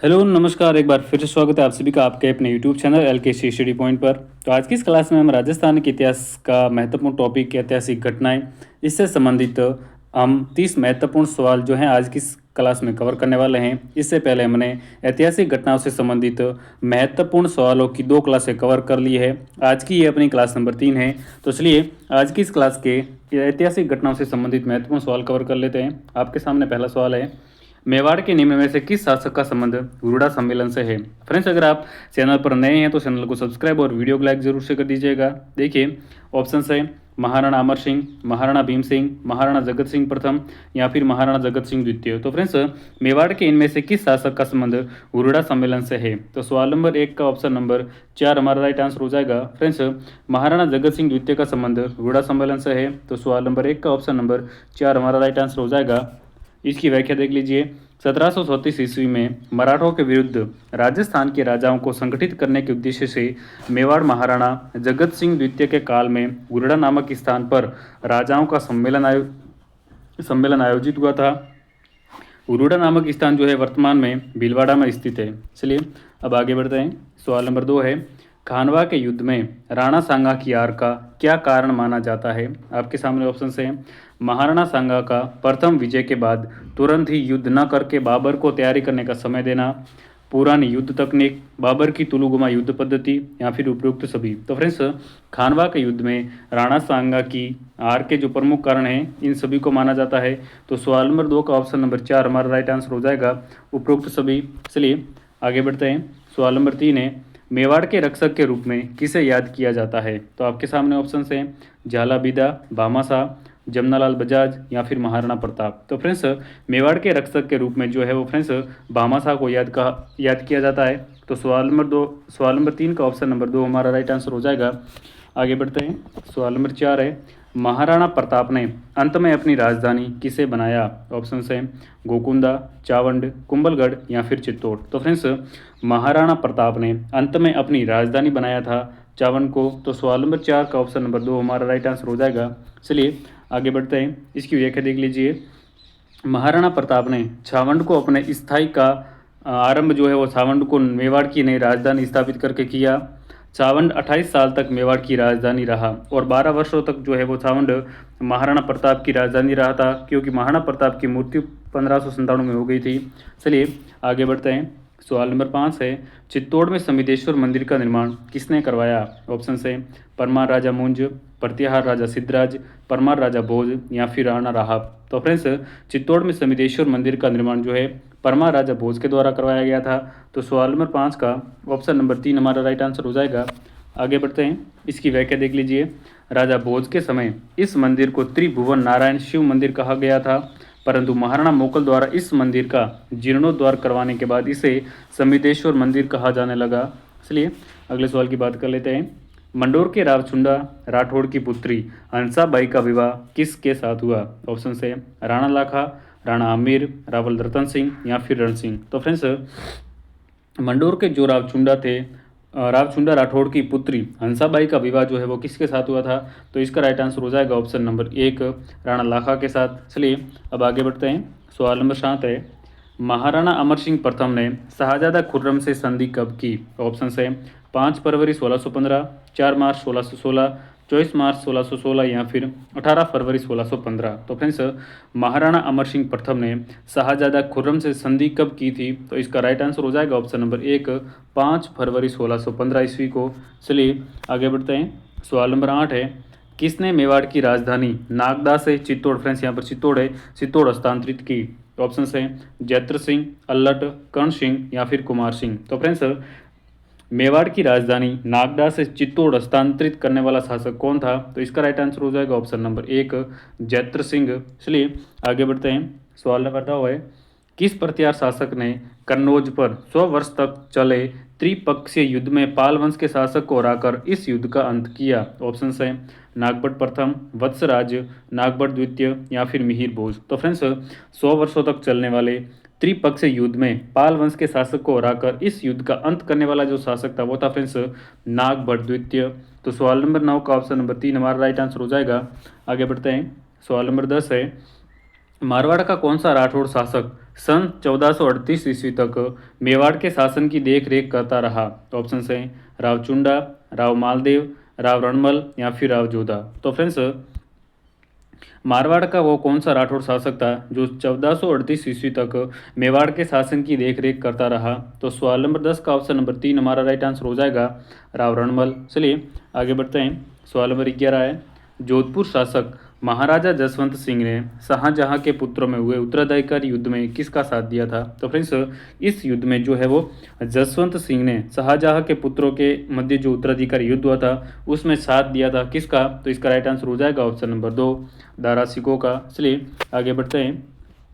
Hello नमस्कार, एक बार फिर से स्वागत है आप सभी का आपके अपने यूट्यूब चैनल एल के सी स्टडी पॉइंट पर। तो आज की इस क्लास में हम राजस्थान के इतिहास का महत्वपूर्ण टॉपिक ऐतिहासिक घटनाएं इससे संबंधित हम 30 महत्वपूर्ण सवाल जो हैं आज की इस क्लास में कवर करने वाले हैं। इससे पहले हमने ऐतिहासिक घटनाओं से संबंधित महत्वपूर्ण सवालों की 2 क्लासें कवर कर ली है। आज की ये अपनी क्लास नंबर 3 है। तो चलिए आज की इस क्लास के ऐतिहासिक घटनाओं से संबंधित महत्वपूर्ण सवाल कवर कर लेते हैं। आपके सामने पहला सवाल है, मेवाड़ के निम्न में से किस शासक का संबंध गुरुड़ा सम्मेलन से है। फ्रेंड्स, अगर आप चैनल पर नए हैं तो चैनल को सब्सक्राइब और वीडियो को लाइक जरूर से कर दीजिएगा। देखिए ऑप्शन है महाराणा अमर सिंह, महाराणा भीम सिंह, महाराणा जगत सिंह प्रथम या फिर महाराणा जगत सिंह द्वितीय। तो फ्रेंड्स, मेवाड़ के इनमें से किस शासक का संबंध गुरुड़ा सम्मेलन से है। तो सवाल नंबर 1 का ऑप्शन नंबर 4 हमारा राइट आंसर हो जाएगा। फ्रेंड्स, महाराणा जगत सिंह द्वितीय का संबंध गुरुड़ा सम्मेलन से है। तो सवाल नंबर 1 का ऑप्शन नंबर 4 हमारा राइट आंसर हो जाएगा। इसकी व्याख्या देख लीजिए। 1734 ईस्वी में मराठों के विरुद्ध राजस्थान के राजाओं को संगठित करने के उद्देश्य से मेवाड़ महाराणा जगत सिंह द्वितीय के काल में गुरुड़ा नामक स्थान पर राजाओं का सम्मेलन आयोजित हुआ था। गुरुड़ा नामक स्थान जो है वर्तमान में भीलवाड़ा में स्थित है। चलिए अब आगे बढ़ते हैं। सवाल नंबर 2 है, खानवा के युद्ध में राणा सांगा की हार का क्या कारण माना जाता है। आपके सामने ऑप्शन है महाराणा सांगा का प्रथम विजय के बाद तुरंत ही युद्ध न करके बाबर को तैयारी करने का समय देना, पुरानी युद्ध तकनीक, बाबर की तुलुगुमा युद्ध पद्धति या फिर उपयुक्त सभी। तो फ्रेंड्स, खानवा के युद्ध में राणा सांगा की हार के जो प्रमुख कारण हैं इन सभी को माना जाता है। तो सवाल नंबर 2 का ऑप्शन नंबर 4 हमारा राइट आंसर हो जाएगा, उपयुक्त सभी। चलिए आगे बढ़ते हैं। सवाल नंबर 3 है, मेवाड़ के रक्षक के रूप में किसे याद किया जाता है। तो आपके सामने ऑप्शन हैं झालाबीदा, भामाशाह, जमनालाल बजाज या फिर महाराणा प्रताप। तो फ्रेंड्स, मेवाड़ के रक्षक के रूप में जो है वो फ्रेंड्स भामाशाह को याद किया जाता है। तो सवाल नंबर 3 का ऑप्शन नंबर 2 हमारा राइट आंसर हो जाएगा। आगे बढ़ते हैं। सवाल नंबर 4 है, महाराणा प्रताप ने अंत में अपनी राजधानी किसे बनाया। ऑप्शन है गोकुंदा, चावंड, कुंभलगढ़ या फिर चित्तौड़। तो फ्रेंड्स, महाराणा प्रताप ने अंत में अपनी राजधानी बनाया था चावंड को। तो सवाल नंबर 4 का ऑप्शन नंबर 2 हमारा राइट आंसर हो जाएगा। चलिए आगे बढ़ते हैं। इसकी व्याख्या देख लीजिए। महाराणा प्रताप ने छावंड को अपने स्थायी का आरंभ जो है वो छावंड को मेवाड़ की नई राजधानी स्थापित करके किया। छावंड 28 साल तक मेवाड़ की राजधानी रहा और 12 वर्षों तक जो है वो छावंड महाराणा प्रताप की राजधानी रहा था, क्योंकि महाराणा प्रताप की मृत्यु 1597 में हो गई थी। चलिए आगे बढ़ते हैं। सवाल नंबर 5 है, चित्तौड़ में समिदेश्वर मंदिर का निर्माण किसने करवाया। ऑप्शन है परमार राजा मुंज, प्रतिहार राजा सिद्धराज, परमार राजा भोज या फिर राणा राहब। तो फ्रेंड्स, चित्तौड़ में समिदेश्वर मंदिर का निर्माण जो है परमार राजा भोज के द्वारा करवाया गया था। तो सवाल नंबर 5 का ऑप्शन नंबर 3 हमारा राइट आंसर हो जाएगा। आगे बढ़ते हैं। इसकी व्याख्या देख लीजिए। राजा भोज के समय इस मंदिर को त्रिभुवन नारायण शिव मंदिर कहा गया था, परंतु महाराणा मोकल द्वारा इस मंदिर का जीर्णोद्धार करवाने के बाद इसे समिदेश्वर मंदिर कहा जाने लगा। इसलिए अगले सवाल की बात कर लेते हैं। मंडोर के रावचुंडा राठौड़ की पुत्री हंसाबाई का विवाह किसके साथ हुआ। ऑप्शन है राणा लाखा, राणा आमिर, रावल रतन सिंह या फिर रण सिंह। तो फ्रेंड्स, मंडोर के जो रावचुंडा थे, रावचुंडा राठौड़ की पुत्री हंसाबाई का विवाह जो है वो किसके साथ हुआ था। तो इसका राइट आंसर हो जाएगा ऑप्शन नंबर 1 राणा लाखा के साथ। चलिए अब आगे बढ़ते हैं। सवाल नंबर 7 है, महाराणा अमर सिंह प्रथम ने शाहजादा खुर्रम से संधि कब की। ऑप्शन है 5 फरवरी 1615, 4 मार्च 1616, 24 मार्च 1616 या फिर 18 फरवरी 1615। तो फ्रेंड्स, महाराणा अमर सिंह प्रथम ने शाहजादा खुर्रम से संधि कब की थी। तो इसका राइट आंसर हो जाएगा ऑप्शन नंबर 1 5 फरवरी 1615 ईस्वी को। चलिए आगे बढ़ते हैं। सवाल नंबर 8 है, किसने मेवाड़ की राजधानी नागदा से चित्तौड़, फ्रेंड्स यहाँ पर चित्तौड़ है, चित्तौड़ हस्तांतरित की। ऑप्शन है जैत्र सिंह, अल्लट, कर्ण सिंह या फिर कुमार सिंह। तो फ्रेंड्स, मेवाड़ की राजधानी नागदा से चित्तौड़ हस्तांतरित करने वाला शासक कौन था। तो इसका राइट आंसर हो जाएगा ऑप्शन नंबर 1 जैत्र सिंह। चलिए आगे बढ़ते हैं। सवाल नंबर 9 है, किस प्रतिहार शासक ने कन्नौज पर 100 वर्ष तक चले त्रिपक्षीय युद्ध में पाल वंश के शासक को हराकर इस युद्ध का अंत किया। ऑप्शन है नागभट्ट प्रथम, वत्सराज, नागभट्ट द्वितीय या फिर मिहिर भोज। तो फ्रेंड्स, 100 वर्षों तक चलने वाले त्रिपक्षीय युद्ध में पाल वंश के शासक को हराकर इस युद्ध का अंत करने वाला जो शासक था वो था फ्रेंड्स नागभट्ट द्वितीय। तो सवाल नंबर 9 का ऑप्शन नंबर 3 हमारा राइट आंसर हो जाएगा। आगे बढ़ते हैं। सवाल नंबर 10 है, मारवाड़ का कौन सा राठौड़ शासक सन 1438 ईस्वी तक मेवाड़ के शासन की देख रेख करता रहा। तो ऑप्शन है राव चुंडा, राव मालदेव, राव रणमल या फिर राव जोधा। तो फ्रेंड्स मारवाड़ का वो कौन सा राठौड़ शासक था जो 1438 ईस्वी तक मेवाड़ के शासन की देखरेख करता रहा? तो सवाल नंबर 10 का ऑप्शन नंबर 3 हमारा राइट आंसर हो जाएगा राव रणमल। चलिए आगे बढ़ते हैं। सवाल नंबर 11 है, जोधपुर शासक महाराजा जसवंत सिंह ने शाहजहां के पुत्रों में हुए उत्तराधिकारी युद्ध में किसका साथ दिया था? तो फ्रेंड्स इस युद्ध में जो है वो जसवंत सिंह ने शाहजहां के पुत्रों के मध्य जो उत्तराधिकारी युद्ध हुआ था उसमें साथ दिया था। किसका? तो इसका राइट आंसर हो जाएगा ऑप्शन नंबर 2 दारा सिकों का। चलिए आगे बढ़ते हैं।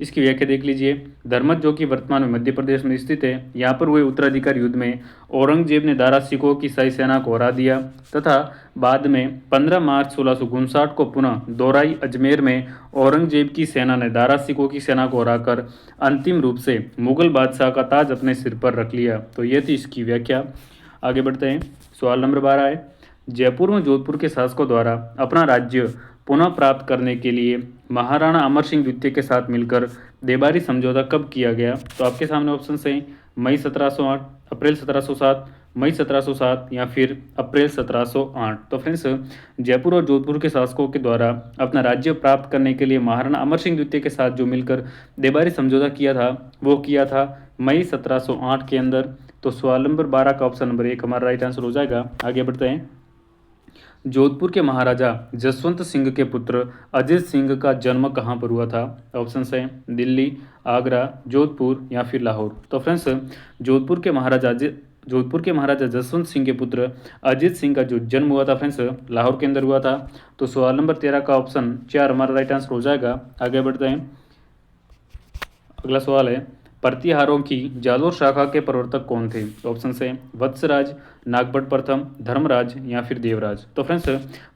इसकी व्याख्या देख लीजिए। धर्मत जो कि वर्तमान में मध्य प्रदेश में स्थित है, यहाँ पर हुए उत्तराधिकारी युद्ध में औरंगजेब ने दारा सिकों की शाही सेना को हरा दिया तथा बाद में 15 मार्च 1659 को पुनः दोराई अजमेर में औरंगजेब की सेना ने दारा सिकों की सेना को हराकर अंतिम रूप से मुगल बादशाह का ताज अपने सिर पर रख लिया। तो ये थी इसकी व्याख्या। आगे बढ़ते हैं। सवाल नंबर 12 है, जयपुर में जोधपुर के शासकों द्वारा अपना राज्य पुनः प्राप्त करने के लिए महाराणा अमर सिंह द्वितीय के साथ मिलकर देबारी समझौता कब किया गया? तो आपके सामने ऑप्शन हैं मई 1708, अप्रैल 1707, मई 1707 या फिर अप्रैल 1708। तो फ्रेंड्स जयपुर और जोधपुर के शासकों के द्वारा अपना राज्य प्राप्त करने के लिए महाराणा अमर सिंह द्वितीय के साथ जो मिलकर देबारी समझौता किया था वो किया था मई 1708 के अंदर। तो सवाल नंबर 12 का ऑप्शन नंबर 1 हमारा राइट आंसर हो जाएगा। आगे बढ़ते हैं। जोधपुर के महाराजा जसवंत सिंह के पुत्र अजीत सिंह का जन्म कहाँ पर हुआ था? ऑप्शन है दिल्ली, आगरा, जोधपुर या फिर लाहौर। तो फ्रेंड्स जोधपुर के महाराजा जसवंत सिंह के पुत्र अजीत सिंह का जो जन्म हुआ था फ्रेंड्स लाहौर के अंदर हुआ था। तो सवाल नंबर 13 का ऑप्शन 4 हमारा राइट आंसर हो जाएगा। आगे बढ़ते हैं। अगला सवाल है, प्रतिहारों की जालोर शाखा के प्रवर्तक कौन थे? ऑप्शन है वत्सराज, नागभट्ट प्रथम, धर्मराज या फिर देवराज। तो फ्रेंड्स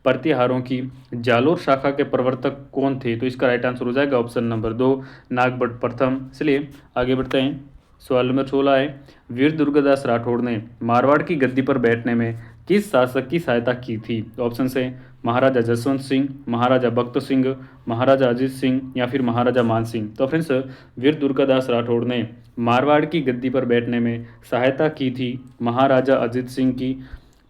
प्रतिहारों की जालोर शाखा के प्रवर्तक कौन थे? तो इसका राइट आंसर हो जाएगा ऑप्शन नंबर 2 नागभट्ट प्रथम। चलिए आगे बढ़ते हैं। सवाल नंबर 16 है, वीर दुर्गादास राठौड़ ने मारवाड़ की गद्दी पर बैठने में किस शासक की सहायता की थी? ऑप्शन है महाराजा जसवंत सिंह, महाराजा भक्त सिंह, महाराजा अजीत सिंह या फिर महाराजा मान सिंह। तो फ्रेंड्स वीर दुर्गादास राठौड़ ने मारवाड़ की गद्दी पर बैठने में सहायता की थी महाराजा अजीत सिंह की।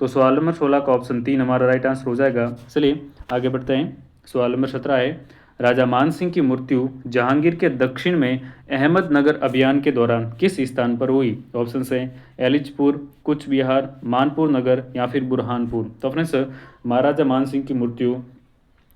तो सवाल नंबर 16 का ऑप्शन 3 हमारा राइट आंसर हो जाएगा। चलिए आगे बढ़ते हैं। सवाल नंबर 17 है, राजा मान सिंह की मृत्यु जहांगीर के दक्षिण में अहमदनगर अभियान के दौरान किस स्थान पर हुई? ऑप्शन है एलिचपुर, कुछ बिहार, मानपुर नगर या फिर बुरहानपुर। तो फ्रेंड्स महाराजा मान सिंह की मृत्यु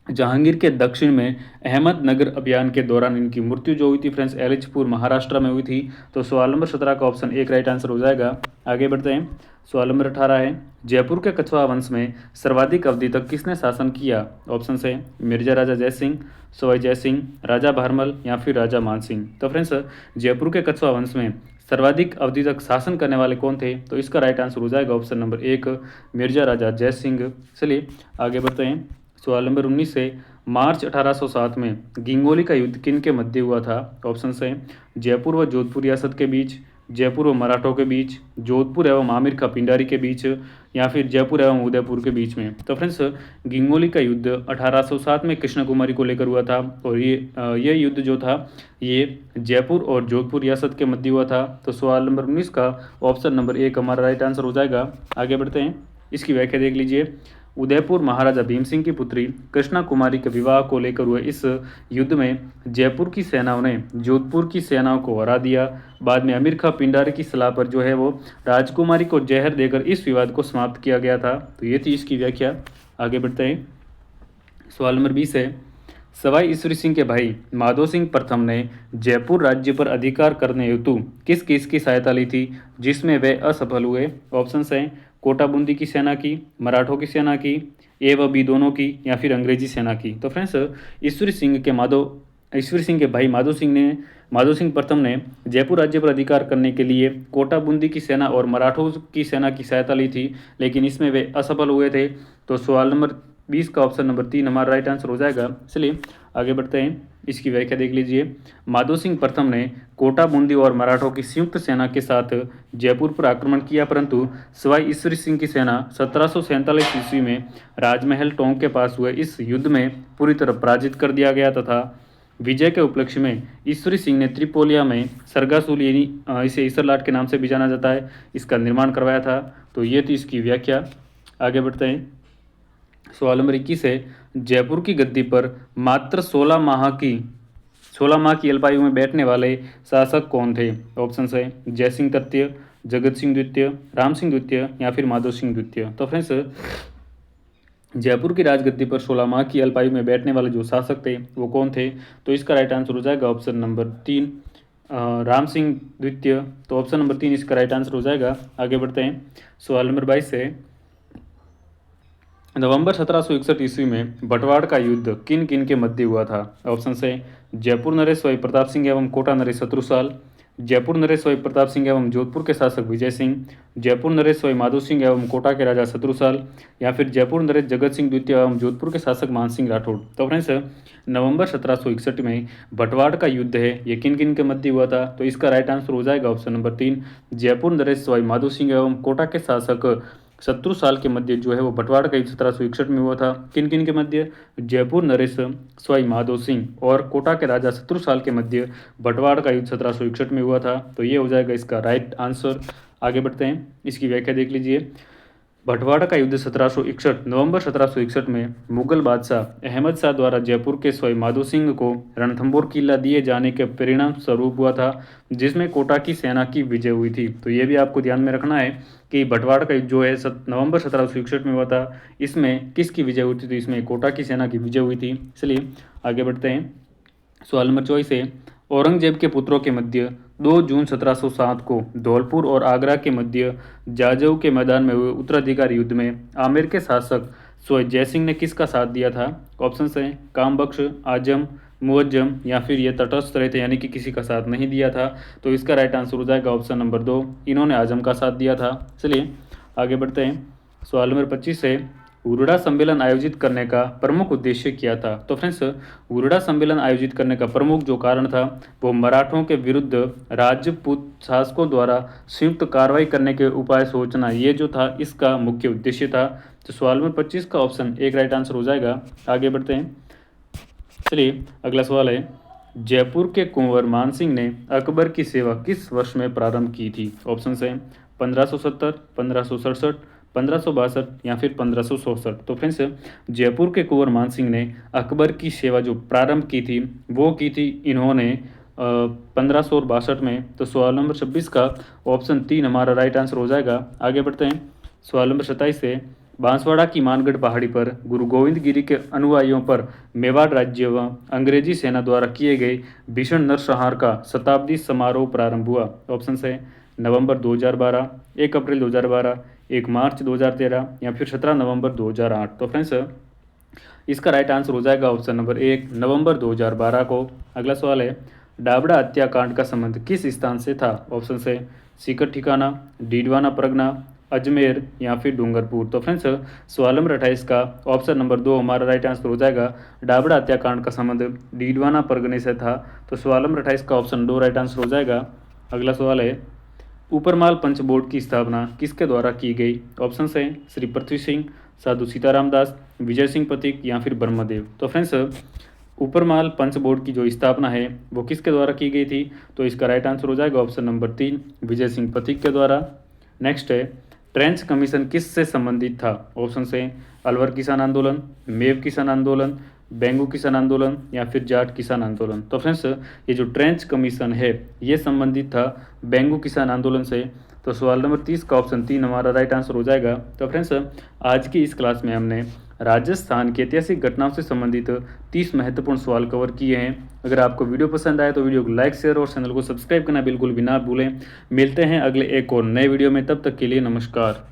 जहांगीर के दक्षिण में अहमदनगर अभियान के दौरान इनकी मृत्यु जो हुई थी फ्रेंड्स एलिचपुर महाराष्ट्र में हुई थी। तो सवाल नंबर 17 का ऑप्शन 1 राइट आंसर हो जाएगा। आगे बढ़ते हैं। सवाल नंबर 18 है, जयपुर के कछवा वंश में सर्वाधिक अवधि तक किसने शासन किया? ऑप्शन है मिर्जा राजा जयसिंह, सवाई जयसिंह, राजा भारमल या फिर राजा मानसिंह। तो फ्रेंड्स जयपुर के कछवा वंश में सर्वाधिक अवधि तक शासन करने वाले कौन थे? तो इसका राइट आंसर हो जाएगा ऑप्शन नंबर 1 मिर्जा राजा जयसिंह। चलिए आगे बढ़ते हैं। सवाल नंबर 19 से मार्च 1807 में गिंगोली का युद्ध किन के मध्य हुआ था? ऑप्शन है जयपुर व जोधपुर रियासत के बीच, जयपुर व मराठों के बीच, जोधपुर एवं आमिर खां पिंडारी के बीच या फिर जयपुर एवं उदयपुर के बीच में। तो फ्रेंड्स गिंगोली का युद्ध 1807 में कृष्ण कुमारी को लेकर हुआ था और ये युद्ध जो था ये जयपुर और जोधपुर रियासत के मध्य हुआ था। तो सवाल नंबर 19 का ऑप्शन नंबर 1 हमारा राइट आंसर हो जाएगा। आगे बढ़ते हैं। इसकी व्याख्या देख लीजिए। उदयपुर महाराजा भीम सिंह की पुत्री कृष्णा कुमारी के विवाह को लेकर हुए इस युद्ध में जयपुर की सेनाओं ने जोधपुर की सेनाओं को हरा दिया। बाद में अमीर खां पिंडारी की सलाह पर जो है वो राजकुमारी को जहर देकर इस विवाद को समाप्त किया गया था। तो ये थी इसकी व्याख्या। आगे बढ़ते हैं। सवाल नंबर 20 है, सवाई ईश्वरी सिंह के भाई माधो सिंह प्रथम ने जयपुर राज्य पर अधिकार करने हेतु किस किस की सहायता ली थी जिसमें वे असफल हुए? ऑप्शन हैं कोटा बूंदी की सेना की, मराठों की सेना की, ए व बी दोनों की या फिर अंग्रेजी सेना की। तो फ्रेंड्स ईश्वरी सिंह के भाई माधो सिंह प्रथम ने जयपुर राज्य पर अधिकार करने के लिए कोटा बूंदी की सेना और मराठों की सेना की सहायता ली थी, लेकिन इसमें वे असफल हुए थे। तो सवाल नंबर 20 का ऑप्शन नंबर 3 हमारा राइट आंसर हो जाएगा। चलिए आगे बढ़ते हैं। इसकी व्याख्या देख लीजिए। माधो सिंह प्रथम ने कोटा बूंदी और मराठों की संयुक्त सेना के साथ जयपुर पर आक्रमण किया, परंतु सवाई ईश्वरी सिंह की सेना 1747 ईस्वी में राजमहल टोंक के पास हुए इस युद्ध में पूरी तरह पराजित कर दिया गया तथा विजय के उपलक्ष्य में ईश्वरी सिंह ने त्रिपोलिया में सरगासुल यानी इसे ईसरलाट के नाम से भी जाना जाता है, इसका निर्माण करवाया था। तो ये थी इसकी व्याख्या। आगे बढ़ते हैं। सवाल नंबर 21 है, जयपुर की गद्दी पर मात्र 16 माह की अल्पायु में बैठने वाले शासक कौन थे? ऑप्शन है जयसिंह तृतीय, जगत सिंह द्वितीय, राम सिंह द्वितीय या फिर माधव सिंह द्वितीय। तो फ्रेंड्स, जयपुर की राजगद्दी पर 16 माह की अल्पायु में बैठने वाले जो शासक थे वो कौन थे? तो इसका राइट आंसर हो जाएगा ऑप्शन नंबर 3, राम सिंह द्वितीय। तो ऑप्शन नंबर 3 इसका राइट आंसर हो जाएगा। आगे बढ़ते हैं। सवाल नंबर 22 है, नवंबर 1761 ईस्वी में बटवाड़ का युद्ध किन किन के मध्य हुआ था? ऑप्शन है जयपुर नरेश भाई प्रताप सिंह एवं कोटा नरेश शत्रुसाल, जयपुर नरेश भाई प्रताप सिंह एवं जोधपुर के शासक विजय सिंह, जयपुर नरेश भाई माधो सिंह एवं कोटा के राजा शत्रुसाल, या फिर जयपुर नरेश जगत सिंह द्वितीय एवं जोधपुर के शासक मान सिंह राठौड़। तो फ्रेंड्स, नवंबर 1761 में बटवाड़ का युद्ध है, ये किन किन के मध्य हुआ था? तो इसका राइट आंसर हो जाएगा ऑप्शन नंबर 3, जयपुर नरेश भाई माधो सिंह एवं कोटा के शासक शत्रुसाल के मध्य जो है वो बटवाड़ का युद्ध 1761 में हुआ था। किन किन के मध्य? जयपुर नरेश स्वाई माधो सिंह और कोटा के राजा शत्रुसाल के मध्य बटवाड़ का युद्ध 1761 में हुआ था। तो ये हो जाएगा इसका राइट आंसर। आगे बढ़ते हैं, इसकी व्याख्या देख लीजिए। बटवाड़ा का युद्ध 1761 नवंबर 1761 में मुगल बादशाह अहमद शाह द्वारा जयपुर के स्वाई माधो सिंह को रणथंभौर किला दिए जाने के परिणाम स्वरूप हुआ था, जिसमें कोटा की सेना की विजय हुई थी। तो ये भी आपको ध्यान में रखना है कि बटवाड़ा का युद्ध जो है नवंबर 1761 में हुआ था, इसमें किसकी विजय हुई थी? तो इसमें कोटा की सेना की विजय हुई थी। चलिए आगे बढ़ते हैं। सवाल नंबर 24 है, औरंगजेब के पुत्रों के मध्य 2 जून 1707 को धौलपुर और आगरा के मध्य जाजऊ के मैदान में हुए उत्तराधिकारी युद्ध में आमेर के शासक स्वय जयसिंह ने किसका साथ दिया था? ऑप्शन है कामबख्श, आजम, मुअज्जम या फिर ये तटस्थ रहे थे, यानी कि किसी का साथ नहीं दिया था। तो इसका राइट आंसर हो जाएगा ऑप्शन नंबर 2, इन्होंने आजम का साथ दिया था। चलिए आगे बढ़ते हैं। सवाल नंबर 25 है, उरडा सम्मेलन आयोजित करने का प्रमुख उद्देश्य क्या था? तो फ्रेंड्स, उरडा सम्मेलन आयोजित करने का प्रमुख जो कारण था वो मराठों के विरुद्ध राजपूत शासकों द्वारा संयुक्त कार्रवाई करने के उपाय सोचना, ये जो था इसका मुख्य उद्देश्य था। तो सवाल में 25 का ऑप्शन 1 राइट आंसर हो जाएगा। आगे बढ़ते हैं। चलिए अगला सवाल है, जयपुर के कुंवर मान सिंह ने अकबर की सेवा किस वर्ष में प्रारंभ की थी? ऑप्शन है 1570, 1567, 1562 या फिर 1564। तो फ्रेंड्स, जयपुर के कुंवर मान सिंह ने अकबर की सेवा जो प्रारंभ की थी वो की थी इन्होंने 1562 में। तो सवाल नंबर 26 का ऑप्शन 3 हमारा राइट आंसर हो जाएगा। आगे बढ़ते हैं। सवाल नंबर 27 से, बांसवाड़ा की मानगढ़ पहाड़ी पर गुरु गोविंद गिरी के अनुयायियों पर मेवाड़ राज्य व अंग्रेजी सेना द्वारा किए गए भीषण नरसंहार का शताब्दी समारोह प्रारंभ हुआ। ऑप्शन है नवंबर 2012, 1 अप्रैल 2012, 1 मार्च 2013 या फिर 17 नवंबर 2008। तो फ्रेंड्स, इसका राइट आंसर हो जाएगा ऑप्शन नंबर 1, नवंबर 2012 को। अगला सवाल है, डाबड़ा हत्याकांड का संबंध किस स्थान से था? ऑप्शन है सीकर ठिकाना, डीडवाना परगना, अजमेर या फिर डूंगरपुर। तो फ्रेंड्स, सवाल नंबर 28 का ऑप्शन नंबर 2 हमारा राइट आंसर हो जाएगा। डाबड़ा हत्याकांड का संबंध डीडवाना परगने से था। तो सवाल नंबर 28 का ऑप्शन 2 राइट आंसर हो जाएगा। अगला सवाल है, ऊपरमाल पंच बोर्ड की स्थापना किसके द्वारा की गई? ऑप्शन है श्री पृथ्वी सिंह, साधु सीताराम दास, विजय सिंह पथिक या फिर ब्रह्मदेव। तो फ्रेंड्स, ऊपरमाल पंच बोर्ड की जो स्थापना है वो किसके द्वारा की गई थी? तो इसका राइट आंसर हो जाएगा ऑप्शन नंबर 3, विजय सिंह पथिक के द्वारा। नेक्स्ट है, ट्रेंच कमीशन किससे संबंधित था? ऑप्शन है अलवर किसान आंदोलन, मेव किसान आंदोलन, बेंगू किसान आंदोलन या फिर जाट किसान आंदोलन। तो फ्रेंड्स, ये जो ट्रेंच कमीशन है ये संबंधित था बेंगू किसान आंदोलन से। तो सवाल नंबर 30 का ऑप्शन 3 हमारा राइट आंसर हो जाएगा। तो फ्रेंड्स, आज की इस क्लास में हमने राजस्थान की ऐतिहासिक घटनाओं से संबंधित 30 महत्वपूर्ण सवाल कवर किए हैं। अगर आपको वीडियो पसंद आए तो वीडियो को लाइक, शेयर और चैनल को सब्सक्राइब करना बिल्कुल भी ना भूलें। मिलते हैं अगले एक और नए वीडियो में, तब तक के लिए नमस्कार।